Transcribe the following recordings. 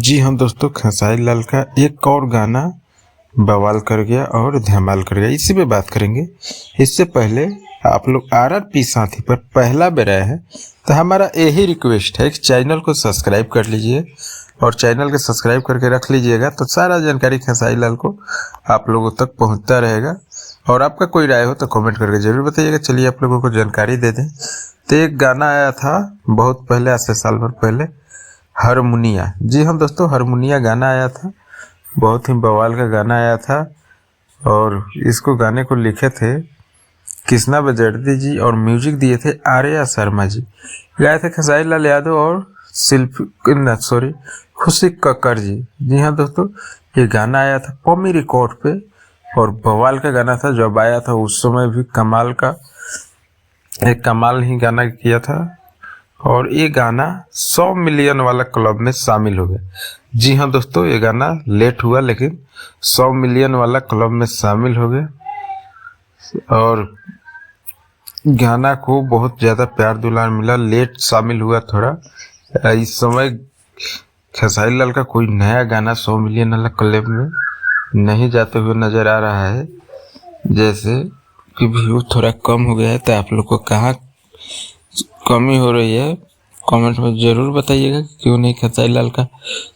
जी हाँ दोस्तों, खेसारी लाल का एक और गाना बवाल कर गया और धमाल कर गया, इसी पे बात करेंगे। इससे पहले आप लोग आरआरपी साथी पर पहला बार आए हैं तो हमारा यही रिक्वेस्ट है कि चैनल को सब्सक्राइब कर लीजिए और चैनल को सब्सक्राइब करके रख लीजिएगा, तो सारा जानकारी खेसारी लाल को आप लोगों तक पहुंचता रहेगा। और आपका कोई राय हो तो कमेंट करके जरूर बताइएगा। चलिए आप लोगों को जानकारी दे दें। तो एक गाना आया था बहुत पहले, आज से साल भर पहले, हारमोनिया। जी हाँ दोस्तों, हारमोनिया गाना आया था, बहुत ही बवाल का गाना आया था। और इसको गाने को लिखे थे कृष्णा बजरती जी और म्यूजिक दिए थे आर्या शर्मा जी। गाए थे खेसारी लाल यादव और खुशी कक्कर जी। जी हाँ दोस्तों, ये गाना आया था पमी रिकॉर्ड पे और बवाल का गाना था। जब आया था उस समय भी कमाल ही गाना किया था। और ये गाना 100 मिलियन वाला क्लब में शामिल हो गया। जी हाँ दोस्तों, ये गाना लेट हुआ लेकिन 100 मिलियन वाला क्लब में शामिल हो गया। और गाना को बहुत ज़्यादा प्यार दुलार मिला। लेट शामिल हुआ थोड़ा। इस समय खेसारी लाल का कोई नया गाना 100 मिलियन वाला क्लब में नहीं जाते हुए नज़र आ रहा है, जैसे कि व्यू थोड़ा कम हो गया है। तो आप लोग को कहाँ कमी हो रही है कमेंट में ज़रूर बताइएगा कि क्यों नहीं खेसारी लाल का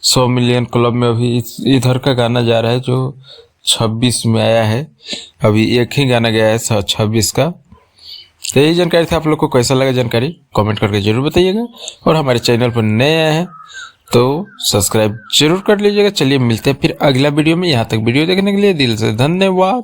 100 मिलियन क्लब में। अभी इधर का गाना जा रहा है जो 26 में आया है, अभी एक ही गाना गया है 26 का। तो यही जानकारी था। आप लोग को कैसा लगा जानकारी कमेंट करके ज़रूर बताइएगा। और हमारे चैनल पर नए आए हैं तो सब्सक्राइब जरूर कर लीजिएगा। चलिए मिलते हैं फिर अगला वीडियो में। यहाँ तक वीडियो देखने के लिए दिल से धन्यवाद।